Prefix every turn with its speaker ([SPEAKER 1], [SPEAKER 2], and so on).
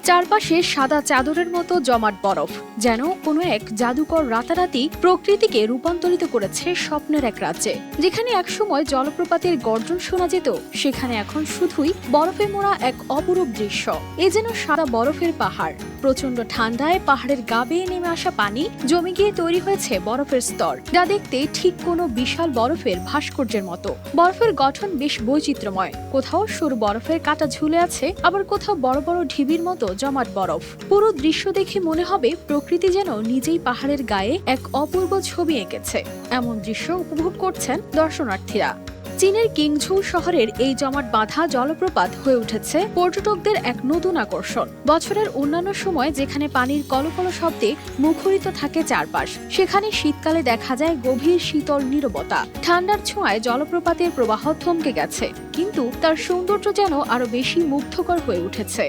[SPEAKER 1] চারপাশে সাদা চাদরের মতো জমাট বরফ, যেন কোনো এক জাদুকর রাতারাতি প্রকৃতিকে রূপান্তরিত করেছে স্বপ্নের এক রাজ্যে। যেখানে একসময় জলপ্রপাতের গর্জন শোনা যেত, সেখানে এখন শুধুই বরফে মোড়া এক অপরূপ দৃশ্য। এ যেন সাদা বরফের পাহাড়। প্রচন্ড ঠান্ডায় পাহাড়ের গা বেয়ে নেমে আসা পানি জমে গিয়ে তৈরি হয়েছে বরফের স্তর, যা দেখতে ঠিক কোনো বিশাল বরফের ভাস্কর্যের মতো। বরফের গঠন বেশ বৈচিত্র্যময়, কোথাও সরু বরফের কাঁটা ঝুলে আছে, আবার কোথাও বড় বড় ঢিবির মতো জমাট বরফ। পুরো দৃশ্য দেখে মনে হবে প্রকৃতি যেন নিজেই পাহাড়ের গায়ে এক অপূর্ব ছবি এঁকেছে। এমন দৃশ্য উপভোগ করছেন দর্শনার্থীরা। চীনের কিংঝৌ শহরের এই জমাট বাঁধা জলপ্রপাত হয়ে উঠেছে পর্যটকদের এক নতুন আকর্ষণ। বছরের অন্যান্য সময় যেখানে পানির কলকল শব্দে মুখরিত থাকে চারপাশ, সেখানে শীতকালে দেখা যায় গভীর শীতল নীরবতা। ঠান্ডার ছোঁয়ায় জলপ্রপাতের প্রবাহ থমকে গেছে, কিন্তু তার সৌন্দর্য যেন আরো বেশি মুগ্ধকর হয়ে উঠেছে।